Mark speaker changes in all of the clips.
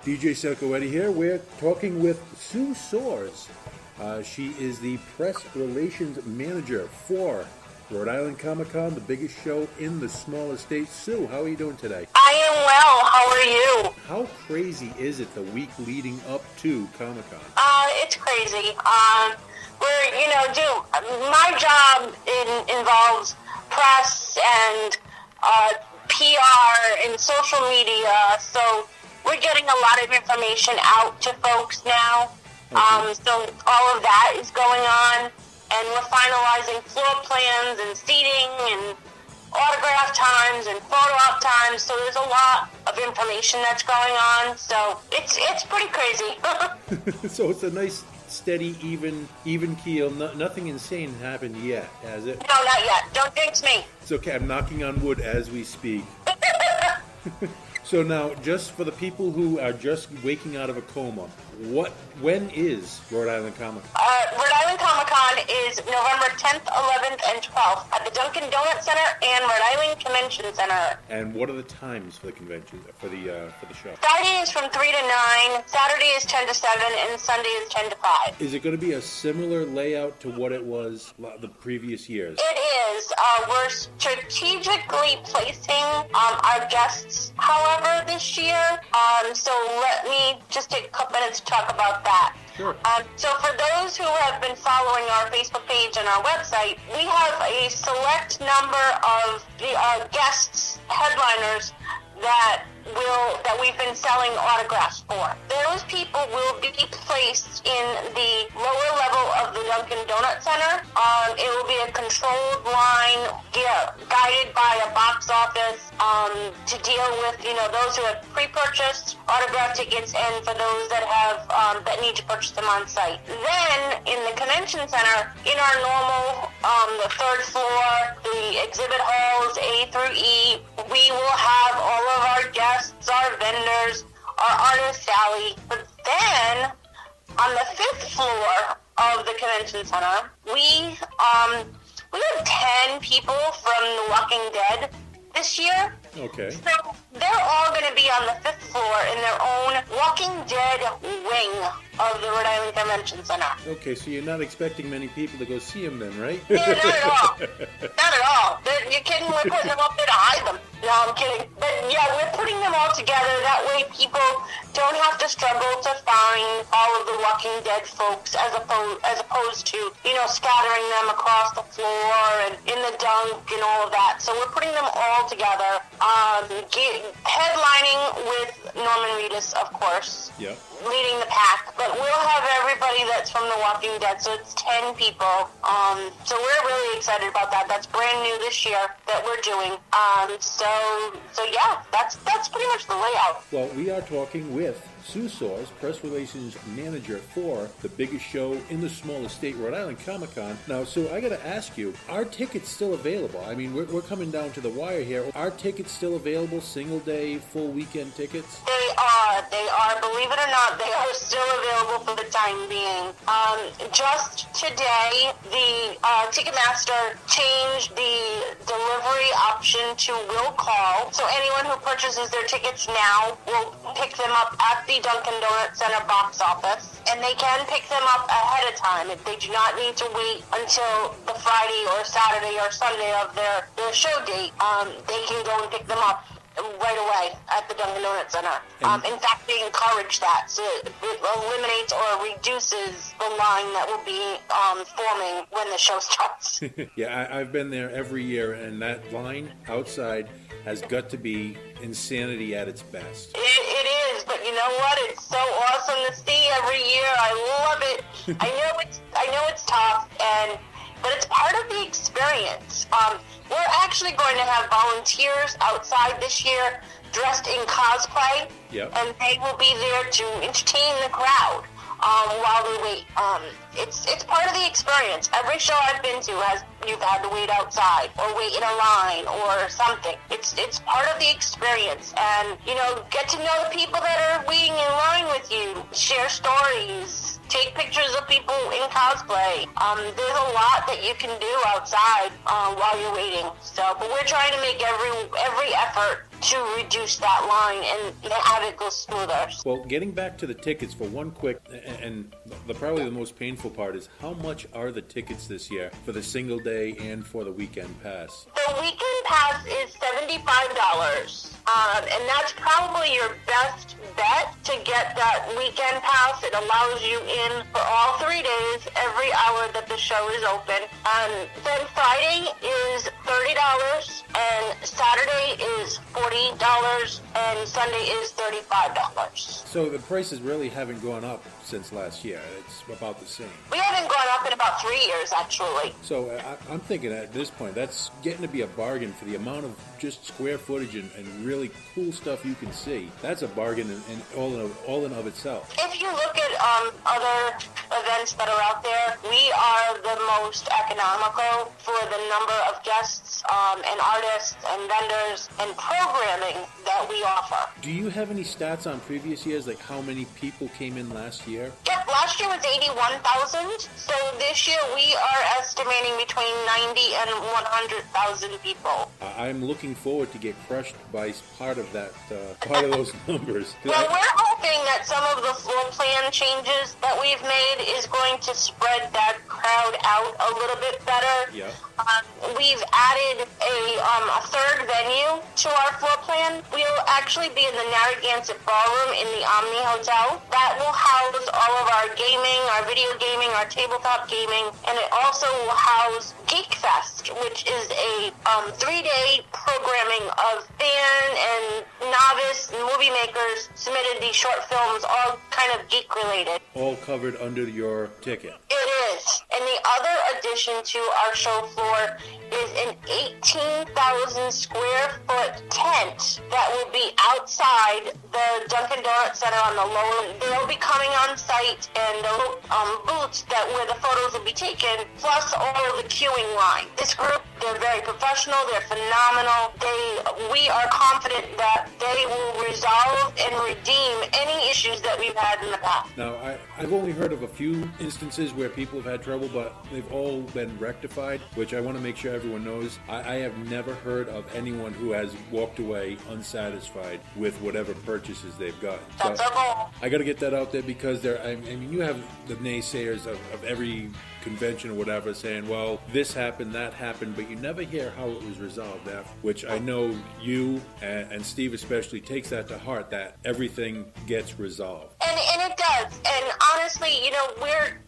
Speaker 1: DJ Psyco Eddie here. We're talking with Sue Soares. She is the press relations manager for Rhode Island Comic Con, the biggest show in the smallest state. Sue, how are you doing today?
Speaker 2: I am well. How are you?
Speaker 1: How crazy is it the week leading up to Comic Con?
Speaker 2: It's crazy. My job involves press and PR and social media, so we're getting a lot of information out to folks now. Okay. So all of that is going on, and we're finalizing floor plans and seating and autograph times and photo op times. So there's a lot of information that's going on. So it's pretty crazy.
Speaker 1: So it's a nice, steady, even keel. Nothing insane happened yet, has it?
Speaker 2: No, not yet. Don't jinx me.
Speaker 1: It's okay. I'm knocking on wood as we speak. So now, just for the people who are just waking out of a coma, when is Rhode Island Comic Con?
Speaker 2: Rhode Island Comic Con is November 10th, 11th, and 12th at the Dunkin' Donuts Center and Rhode Island Convention Center.
Speaker 1: And what are the times for the convention, for the show?
Speaker 2: Friday is from 3 to 9, Saturday is 10 to 7, and Sunday is 10 to 5.
Speaker 1: Is it going to be a similar layout to what it was the previous years?
Speaker 2: It is. We're strategically placing our guests, however, this year. So let me just take a couple minutes to talk about that.
Speaker 1: Sure.
Speaker 2: So for those who have been following our Facebook page and our website, we have a select number of the guests, headliners, that we've been selling autographs for. Those people will be placed in the lower level of the Dunkin' Donut Center. It will be a controlled line, guided by a box office to deal with those who have pre-purchased autograph tickets and for those that have that need to purchase them on site. Then in the convention center, in our normal the third floor, the exhibit halls A through E, we will have all of our guests, our vendors, our artist alley. But then on the fifth floor of the convention center, we have 10 people from The Walking Dead this year.
Speaker 1: Okay.
Speaker 2: So they're all going to be on the fifth floor in their own Walking Dead wing of the Rhode Island Convention Center.
Speaker 1: Okay, so you're not expecting many people to go see them then, right?
Speaker 2: Yeah, not at all. Not at all. You're kidding? We're putting them up there to hide them. No, I'm kidding. But yeah, we're putting them all together. That way people don't have to struggle to find all of the Walking Dead folks as opposed to, scattering them across the floor and in the dunk and all of that. So we're putting them all together. Headlining with Norman Reedus, of course.
Speaker 1: Yeah.
Speaker 2: Leading the pack, but we'll have everybody that's from The Walking Dead, so it's 10 people. So we're really excited about that. That's brand new this year that we're doing. So yeah, that's pretty much the layout.
Speaker 1: Well, we are talking with Sue Soares, press relations manager for the biggest show in the smallest state, Rhode Island Comic Con. Now, Sue, I got to ask you, are tickets still available? I mean, we're coming down to the wire here. Are tickets still available? Single day, full weekend tickets?
Speaker 2: They are. Believe it or not, they are still available for the time being. Just today, the Ticketmaster changed the delivery option to will call. So anyone who purchases their tickets now will pick them up at the Dunkin' Donuts Center box office, and they can pick them up ahead of time. If they do not need to wait until the Friday or Saturday or Sunday of their show date, they can go and pick them up right away at the Dunkin' Donuts Center. In fact, they encourage that, so it eliminates or reduces the line that will be forming when the show starts.
Speaker 1: Yeah, I've been there every year, and that line outside has got to be insanity at its best.
Speaker 2: It is, but you know what? It's so awesome to see every year. I love it. I know it's tough, but it's part of the experience. We're actually going to have volunteers outside this year dressed in cosplay,
Speaker 1: yep.
Speaker 2: And they will be there to entertain the crowd while we wait. It's part of the experience. Every show I've been to you've had to wait outside or wait in a line or something. It's part of the experience, and get to know the people that are waiting in line with you. Share stories. Take pictures of people in cosplay. There's a lot that you can do outside while you're waiting. But we're trying to make every effort to reduce that line and have it go smoother.
Speaker 1: Well, getting back to the tickets for one quick, and probably the most painful part is how much are the tickets this year for the single day and for the weekend pass?
Speaker 2: The weekend pass is $75, and that's probably your best bet to get that weekend pass. It allows you in for all 3 days, every hour that the show is open. Then Friday is $30, and Saturday is $40, and Sunday is $35.
Speaker 1: So the prices really haven't gone up since last year. It's about the same.
Speaker 2: We haven't gone up in about 3 years, actually.
Speaker 1: So I'm thinking at this point, that's getting to be a bargain for the amount of just square footage and really cool stuff you can see. That's a bargain in all in of itself.
Speaker 2: If you look at other events that are out there, we are the most economical for the number of guests and artists and vendors and programming that we offer.
Speaker 1: Do you have any stats on previous years, like how many people came in last year?
Speaker 2: Yep, last year was 81,000. So this year we are estimating between 90 and 100,000 people.
Speaker 1: I'm looking forward to get crushed by part of that, part of those numbers.
Speaker 2: Well, we're hoping that some of the floor plan changes that we've made is going to spread that crowd out a little bit better.
Speaker 1: Yeah.
Speaker 2: We've added a third venue to our floor plan. We'll actually be in the Narragansett Ballroom in the Omni Hotel. That will house all of our gaming, our video gaming, our tabletop gaming, and it also will house Geek Fest, which is a 3-day programming of fan and novice movie makers submitted these short films, all kind of geek related.
Speaker 1: All covered under your ticket.
Speaker 2: It is. And the other addition to our show floor is an 18,000 square foot tent that will be outside the Dunkin' Donuts Center on the lower. They'll be coming on site, and the booths where the photos will be taken, plus all of the queuing line. This group, they're very professional. They're phenomenal. We are confident that they will resolve and redeem any issues that we've had in the past.
Speaker 1: Now, I've only heard of a few instances where people have had trouble, but they've all been rectified, which I want to make sure everyone knows. I have never heard of anyone who has walked away unsatisfied with whatever purchases they've got.
Speaker 2: That's our goal.
Speaker 1: I got to get that out there because I mean, you have the naysayers of every convention or whatever saying, well, this happened, that happened, but you never hear how it was resolved after, which I know you and Steve especially takes that to heart, that everything gets resolved.
Speaker 2: And it does. And honestly,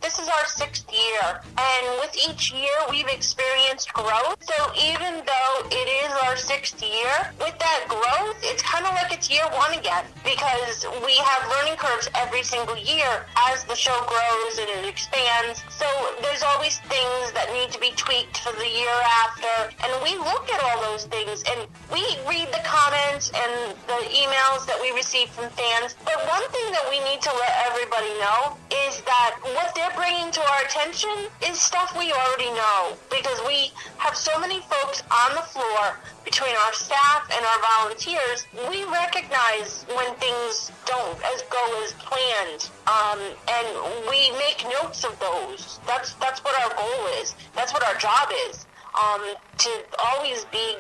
Speaker 2: this is our 6th year, and with each year we've experienced growth. So even though it is our 6th year, with that growth, it's kind of like it's year 1 again, because we have learning curves every single year as the show grows and it expands. So there's always things that need to be tweaked for the year after, and we look at all those things, and we read the comments and the emails that we receive from fans. But one thing that we need to let everybody know is that what they're bringing to our attention is stuff we already know, because we have so many folks on the floor between our staff and our volunteers. We recognize when things don't go as planned, and we make notes of those. That's what our goal is. That's what our job is, to always be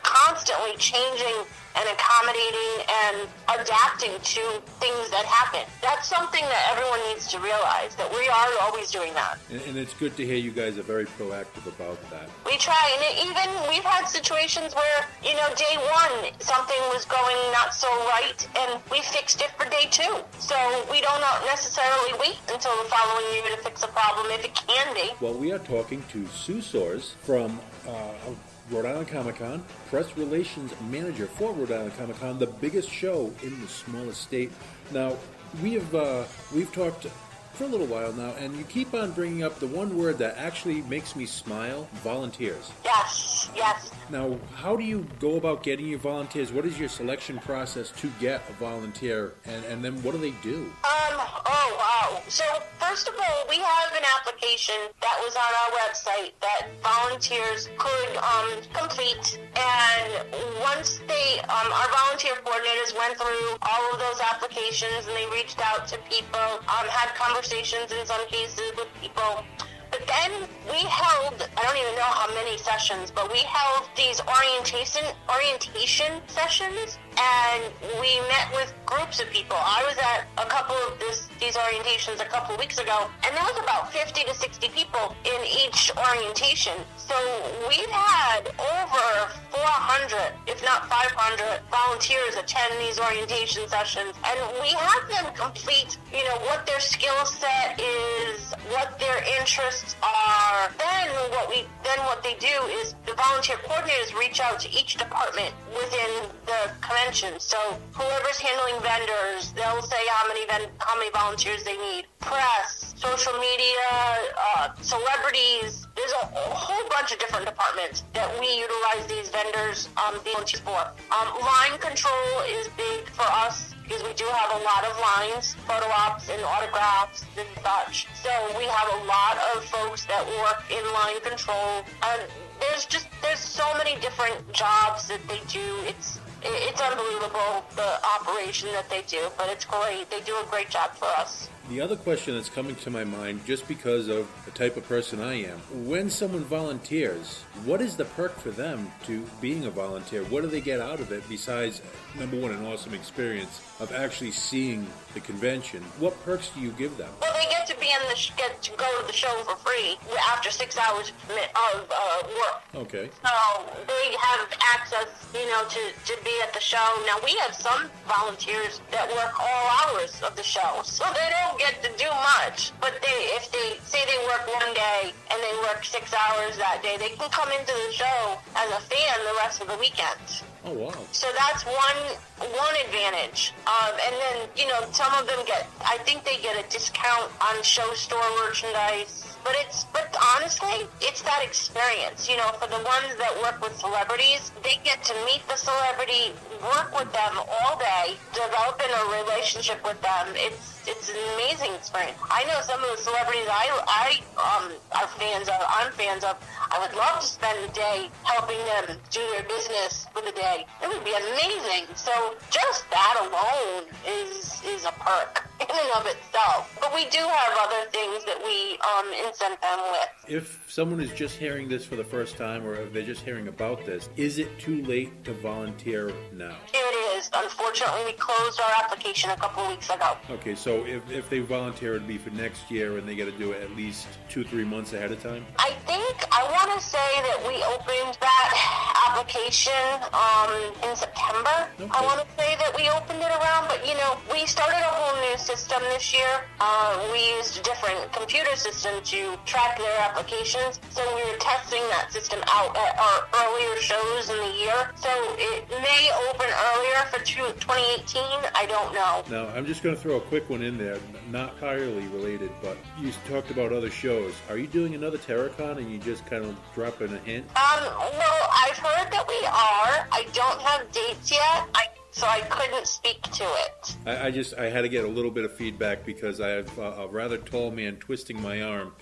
Speaker 2: constantly changing and accommodating and adapting to things that happen. That's something that everyone needs to realize, that we are always doing that.
Speaker 1: And it's good to hear you guys are very proactive about that.
Speaker 2: We try, and even we've had situations where, day 1, something was going not so right, and we fixed it for day 2. So we don't necessarily wait until the following year to fix a problem if it can be.
Speaker 1: Well, we are talking to Sue Soares from Rhode Island Comic Con, press relations manager for Rhode Island Comic Con, the biggest show in the smallest state. Now, we've talked for a little while now, and you keep on bringing up the one word that actually makes me smile: volunteers.
Speaker 2: Yes.
Speaker 1: Now, how do you go about getting your volunteers? What is your selection process to get a volunteer, and then what do they do?
Speaker 2: Oh, wow. So, first of all, we have an application that was on our website that volunteers could complete, and once our volunteer coordinators went through all of those applications, and they reached out to people, had conversations in some cases with people. But then we held, I don't even know how many sessions, but we held these orientation sessions, and we met with groups of people. I was at a couple of these orientations a couple of weeks ago, and there was about 50 to 60 people in each orientation. So we've had over 400, if not 500, volunteers attend these orientation sessions, and we have them complete, what their skill set is, what their interests are. Then what they do is the volunteer coordinators reach out to each department within the convention. So whoever's handling vendors, they'll say how many volunteers they need. Press, social media, celebrities. There's a whole bunch of different departments that we utilize these vendors volunteers for. Line control is big for us, because we do have a lot of lines, photo ops and autographs and such. So we have a lot of folks that work in line control. There's so many different jobs that they do. It's unbelievable, the operation that they do, but it's great. They do a great job for us.
Speaker 1: The other question that's coming to my mind, just because of the type of person I am, when someone volunteers, what is the perk for them to being a volunteer? What do they get out of it besides, number one, an awesome experience of actually seeing the convention? What perks do you give them?
Speaker 2: Well, they get to get to go to the show for free after 6 hours of work.
Speaker 1: Okay.
Speaker 2: So they have access, to be at the show. Now, we have some volunteers that work all hours of the show, so they don't get to do much. But if they say they work one day and they work 6 hours that day, they can come into the show as a fan the rest of the weekend.
Speaker 1: Oh, wow.
Speaker 2: So that's one advantage. And then, some of them I think they get a discount on show store merchandise. But honestly, it's that experience. For the ones that work with celebrities, they get to meet the celebrity, work with them all day, developing a relationship with them. It's an amazing experience. I know some of the celebrities I'm fans of. I would love to spend a day helping them do their business for the day. It would be amazing. So just that alone is a perk in and of itself. But we do have other things that we incent them with.
Speaker 1: If someone is just hearing this for the first time, or if they're just hearing about this, is it too late to volunteer now?
Speaker 2: It is. Unfortunately, we closed our application a couple of weeks ago.
Speaker 1: Okay, so if they volunteer, it'd be for next year, and they got to do it at least 2-3 months ahead of time?
Speaker 2: I want to say that we opened that application in September.
Speaker 1: Okay.
Speaker 2: I want to say that we opened it around, but we started a whole new system this year. We used a different computer system to track their applications, so we were testing that system out at our earlier shows in the year. So it may open earlier for 2018. I don't know.
Speaker 1: Now, I'm just going to throw a quick one in there, not entirely related, but you talked about other shows. Are you doing another Terracon, and you just kind of dropping a hint?
Speaker 2: Well, I've heard that we are. I don't have dates yet. So I couldn't speak to it.
Speaker 1: I had to get a little bit of feedback because I have a rather tall man twisting my arm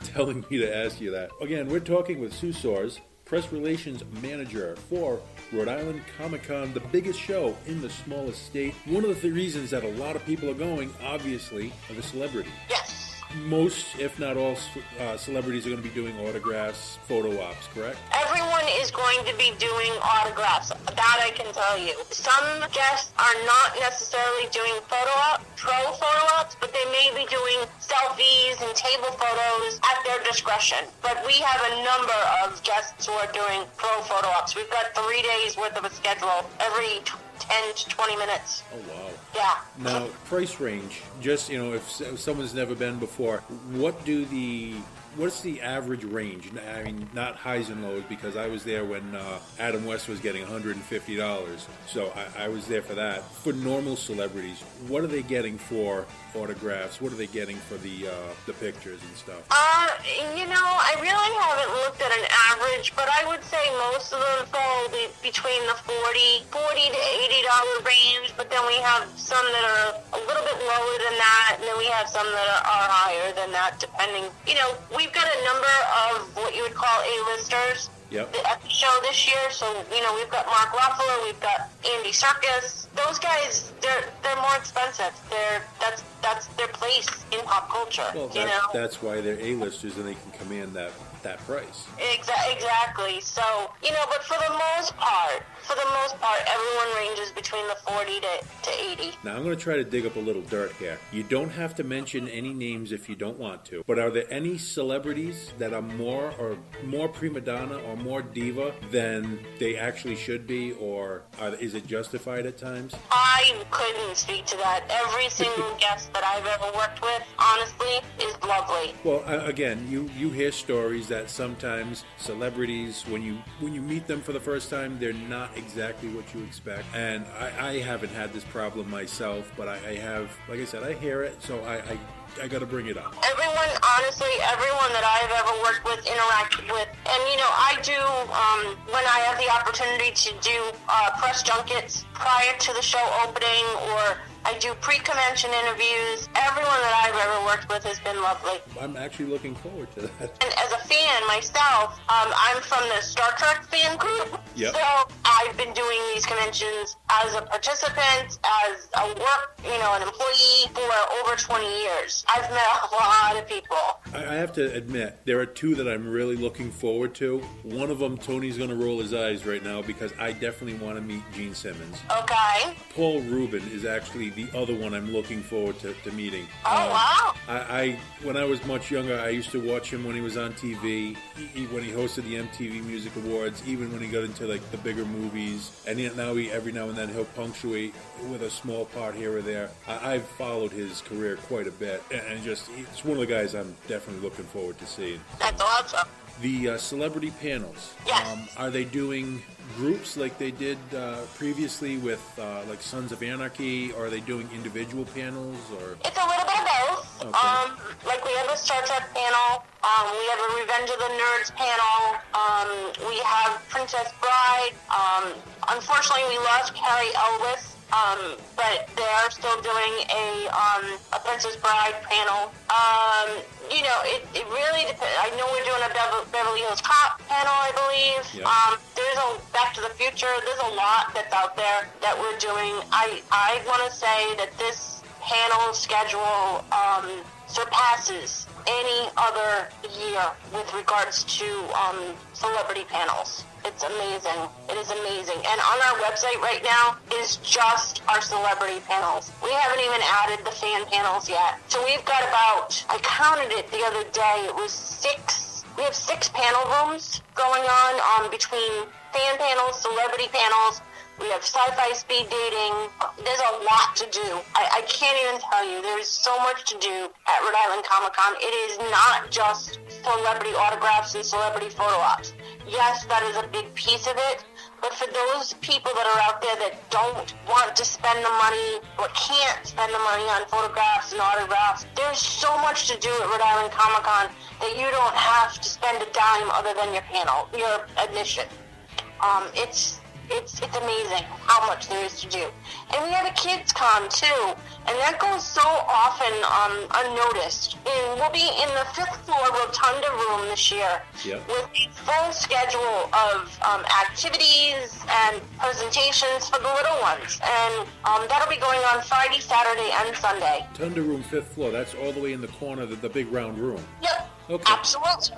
Speaker 1: telling me to ask you that. Again, we're talking with Sue Soares, Press Relations Manager for Rhode Island Comic-Con, the biggest show in the smallest state. One of the reasons that a lot of people are going, obviously, are the celebrities.
Speaker 2: Yes.
Speaker 1: Most, if not all, celebrities are going to be doing autographs, photo ops, correct?
Speaker 2: Everyone is going to be doing autographs. That I can tell you. Some guests are not necessarily doing pro photo ops, but they may be doing selfies and table photos at their discretion. But we have a number of guests who are doing pro photo ops. We've got 3 days worth of a schedule every 10 to 20 minutes.
Speaker 1: Oh, wow.
Speaker 2: Yeah.
Speaker 1: Now, price range, just, if someone's never been before, what's the average range? I mean, not highs and lows, because I was there when Adam West was getting $150. So I was there for that. For normal celebrities, what are they getting for autographs? What are they getting for the pictures and stuff?
Speaker 2: I really haven't looked at an average, but I would say most of them fall between the $40 to $80 range, but then we have some that are a little bit lower than that, and then we have some that are higher than that, depending. We've got a number of what you would call A-listers.
Speaker 1: Yep.
Speaker 2: at the show this year. So, we've got Mark Ruffalo, we've got Andy Serkis. Those guys, they're more expensive. That's their place in pop culture.
Speaker 1: Well, that's why they're A-listers and they can command that price.
Speaker 2: Exactly. So, but for the most part, everyone ranges between the 40 to 80.
Speaker 1: Now, I'm going to try to dig up a little dirt here. You don't have to mention any names if you don't want to, but are there any celebrities that are more prima donna or more diva than they actually should be, or is it justified at times?
Speaker 2: I couldn't speak to that. Every single guest that I've ever worked with, honestly, is lovely.
Speaker 1: Well, again, you hear stories that sometimes celebrities, when you meet them for the first time, they're not exactly what you expect. And I haven't had this problem myself, but I have, like I said, I hear it, so I got to bring it up.
Speaker 2: Everyone that I've ever worked with, interacted with, and I do, when I have the opportunity to do press junkets prior to the show opening, or I do pre-convention interviews. Everyone that I've ever worked with has been lovely.
Speaker 1: I'm actually looking forward to that.
Speaker 2: And as a fan myself, I'm from the Star Trek fan group.
Speaker 1: Yep.
Speaker 2: So I've been doing these conventions as a participant, as a an employee for over 20 years. I've met a lot of people.
Speaker 1: I have to admit, there are two that I'm really looking forward to. One of them, Tony's going to roll his eyes right now because I definitely want to meet Gene Simmons.
Speaker 2: Okay.
Speaker 1: Paul Rubin is actually the other one I'm looking forward to meeting.
Speaker 2: Oh, wow.
Speaker 1: When I was much younger, I used to watch him when he was on TV, when he hosted the MTV Music Awards, even when he got into like the bigger movies. And now every now and then he'll punctuate with a small part here or there. I've followed his career quite a bit, and it's one of the guys I'm definitely looking forward to seeing.
Speaker 2: That's awesome.
Speaker 1: The celebrity panels,
Speaker 2: yes.
Speaker 1: Are they doing groups like they did previously with like Sons of Anarchy, or are they doing individual panels? Or
Speaker 2: it's a little bit of both.
Speaker 1: Okay.
Speaker 2: Like we have a Star Trek panel, we have a Revenge of the Nerds panel, we have Princess Bride. Unfortunately, we lost Carrie Elwes. But they are still doing a Princess Bride panel. It really depends. I know we're doing a Beverly Hills Cop panel, I believe.
Speaker 1: Yep.
Speaker 2: There's a Back to the Future. There's a lot that's out there that we're doing. I want to say that this panel schedule surpasses any other year with regards to celebrity panels. It's amazing. It is amazing. And on our website right now is just our celebrity panels. We haven't even added the fan panels yet. So we've got I counted it the other day, it was 6. We have 6 panel rooms going on between fan panels, celebrity panels. We have sci-fi speed dating. There's a lot to do. I can't even tell you. There's so much to do at Rhode Island Comic Con. It is not just celebrity autographs and celebrity photo ops. Yes, that is a big piece of it. But for those people that are out there that don't want to spend the money or can't spend the money on photographs and autographs, there's so much to do at Rhode Island Comic Con that you don't have to spend a dime other than your admission. It's amazing how much there is to do. And we have a kids con too, and that goes so often unnoticed. And we'll be in the 5th floor rotunda room this year.
Speaker 1: Yep.
Speaker 2: With a full schedule of activities and presentations for the little ones. And that'll be going on Friday, Saturday, and Sunday.
Speaker 1: Rotunda room, 5th floor. That's all the way in the corner, the big round room.
Speaker 2: Yep.
Speaker 1: Okay.
Speaker 2: Absolutely.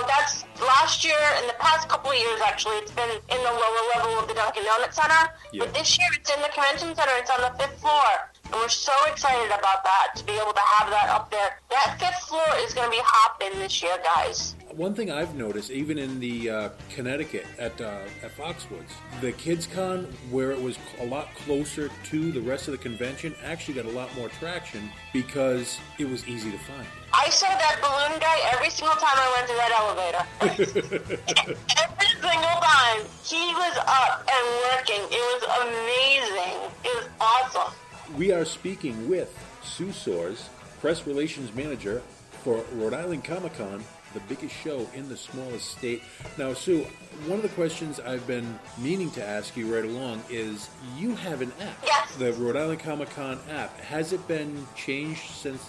Speaker 2: That's last year, and the past couple of years, actually, it's been in the lower level of the Dunkin' Donuts Center.
Speaker 1: Yeah.
Speaker 2: But this year, it's in the Convention Center. It's on the 5th floor. And we're so excited about that, to be able to have that up there. That 5th floor is going to be hopping this year, guys.
Speaker 1: One thing I've noticed, even in the Connecticut at Foxwoods, the Kids Con, where it was a lot closer to the rest of the convention, actually got a lot more traction because it was easy to find.
Speaker 2: I saw that balloon guy every single time I went to that elevator. Every single time. He was up and working. It was amazing. It was awesome.
Speaker 1: We are speaking with Sue Soares, Press Relations Manager for Rhode Island Comic Con the biggest show in the smallest state. Now, Sue, one of the questions I've been meaning to ask you right along is, you have an app.
Speaker 2: Yes.
Speaker 1: The Rhode Island Comic Con app. Has it been changed since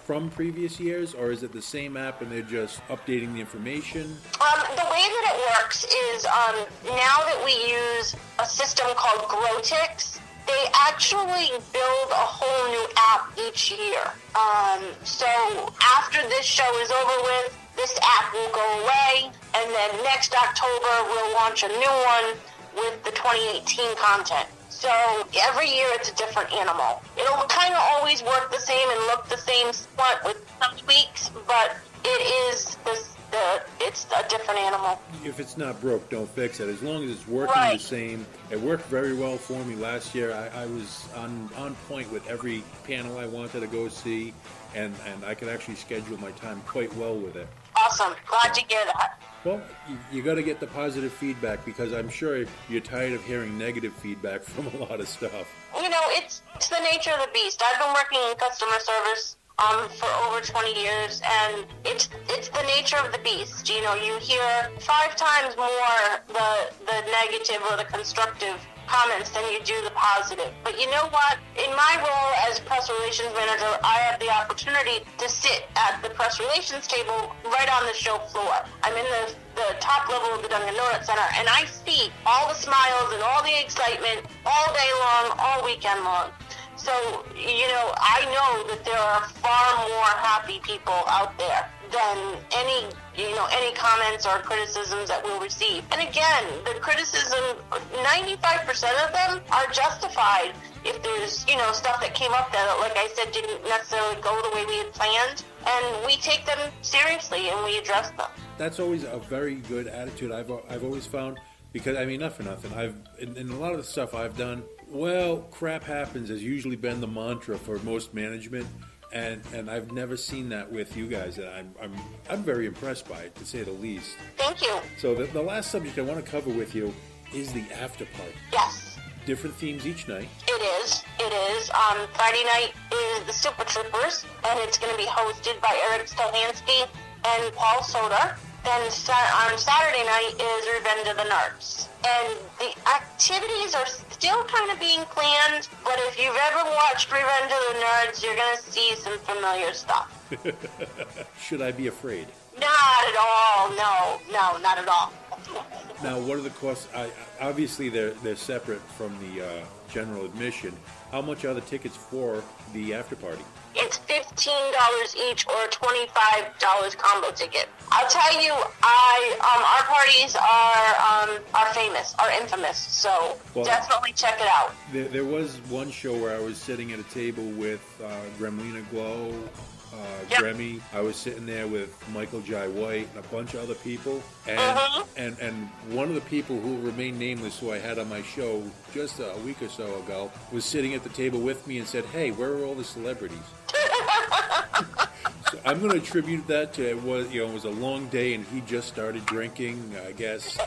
Speaker 1: from previous years, or is it the same app and they're just updating the information?
Speaker 2: The way that it works is now that we use a system called Growtix, they actually build a whole new app each year. So after this show is over with, this app will go away, and then next October we'll launch a new one with the 2018 content. So every year it's a different animal. It'll kind of always work the same and look the same with some tweaks, but it's a different animal.
Speaker 1: If it's not broke, don't fix it. As long as it's working the same. It worked very well for me last year. I was on point with every panel I wanted to go see, and I could actually schedule my time quite well with it.
Speaker 2: Awesome. Glad to hear that.
Speaker 1: Well, you got to get the positive feedback, because I'm sure you're tired of hearing negative feedback from a lot of stuff.
Speaker 2: You know, it's the nature of the beast. I've been working in customer service for over 20 years, and it's the nature of the beast. You know, you hear 5 times more the negative or the constructive comments than you do the positive. But you know what? In my role as press relations manager, I have the opportunity to sit at the press relations table right on the show floor. I'm in the top level of the Dunkin' Donut Center, and I see all the smiles and all the excitement all day long, all weekend long. So, you know, I know that there are far more happy people out there than any comments or criticisms that we'll receive. And again, the criticism, 95% of them are justified if there's, stuff that came up that, like I said, didn't necessarily go the way we had planned. And we take them seriously and we address them.
Speaker 1: That's always a very good attitude I've always found, because, I mean, not for nothing, in a lot of the stuff I've done, well, crap happens has usually been the mantra for most management, and I've never seen that with you guys, and I'm very impressed by it, to say the least.
Speaker 2: Thank you.
Speaker 1: So the last subject I want to cover with you is the after party.
Speaker 2: Yes.
Speaker 1: Different themes each night.
Speaker 2: It is. Friday night is the Super Troopers, and it's going to be hosted by Eric Stolhansky and Paul Soda. Then on Saturday night is Revenge of the Nerds. And the activities are still kind of being planned, but if you've ever watched Revenge of the Nerds, you're going to see some familiar stuff.
Speaker 1: Should I be afraid?
Speaker 2: Not at all. No, not at all.
Speaker 1: Now, what are the costs? Obviously, they're separate from the general admission. How much are the tickets for the after party?
Speaker 2: It's $15 each or a $25 combo ticket. I'll tell you, our parties are famous, are infamous, so definitely check it out.
Speaker 1: There was one show where I was sitting at a table with Gremlina Glow, Gremmy. I was sitting there with Michael Jai White and a bunch of other people, and one of the people who remained nameless, who I had on my show just a week or so ago, was sitting at the table with me and said, "Hey, where are all the celebrities?" So I'm going to attribute that to it was a long day and he just started drinking, I guess.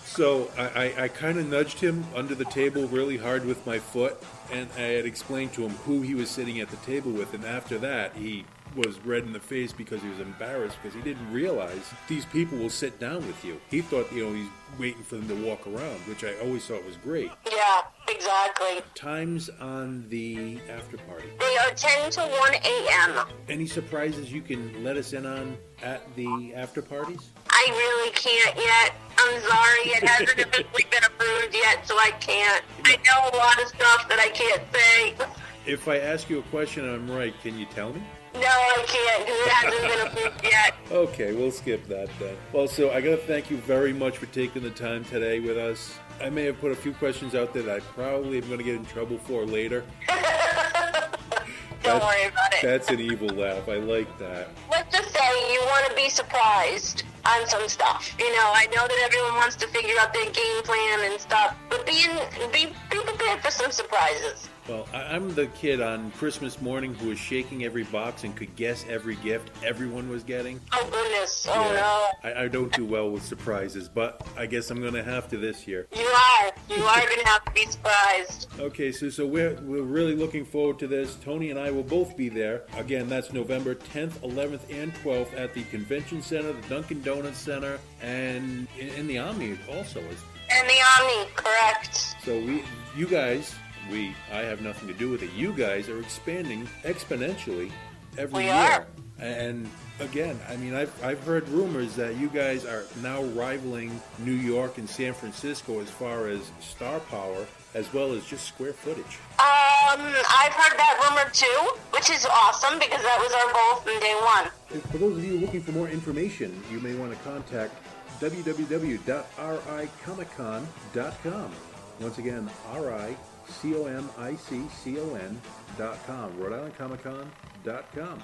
Speaker 1: So I kind of nudged him under the table really hard with my foot, and I had explained to him who he was sitting at the table with, and after that he was red in the face because he was embarrassed, because he didn't realize these people will sit down with you. He thought, he's waiting for them to walk around, which I always thought was great.
Speaker 2: Yeah, exactly.
Speaker 1: Times on the after party.
Speaker 2: They are 10 to 1 a.m.
Speaker 1: Any surprises you can let us in on at the after parties?
Speaker 2: I really can't yet. I'm sorry, it hasn't officially been approved yet, so I can't. I know a lot of stuff that I can't say.
Speaker 1: If I ask you a question and I'm right, can you tell me?
Speaker 2: No, I can't, because it hasn't been approved yet.
Speaker 1: Okay, we'll skip that then. Well, so I got to thank you very much for taking the time today with us. I may have put a few questions out there that I probably am going to get in trouble for later.
Speaker 2: Don't worry about it.
Speaker 1: That's an evil laugh. I like that.
Speaker 2: Let's just say you want to be surprised on some stuff. I know that everyone wants to figure out their game plan and stuff, but be prepared for some surprises.
Speaker 1: Well, I'm the kid on Christmas morning who was shaking every box and could guess every gift everyone was getting.
Speaker 2: Oh, goodness. Oh,
Speaker 1: yeah.
Speaker 2: No.
Speaker 1: I don't do well with surprises, but I guess I'm going to have to this year.
Speaker 2: You are. You are going to have to be surprised.
Speaker 1: Okay, so we're really looking forward to this. Tony and I will both be there. Again, that's November 10th, 11th, and 12th at the Convention Center, the Dunkin' Donuts Center, and in the Omni also.
Speaker 2: And the Omni, correct.
Speaker 1: So I have nothing to do with it. You guys are expanding exponentially every year.
Speaker 2: Are.
Speaker 1: And again, I mean, I've heard rumors that you guys are now rivaling New York and San Francisco as far as star power, as well as just square footage.
Speaker 2: I've heard that rumor too, which is awesome because that was our goal from day one.
Speaker 1: For those of you looking for more information, you may want to contact www.ricomiccon.com. Once again, RICOMICCON.com, Rhode Island Comic Con.com.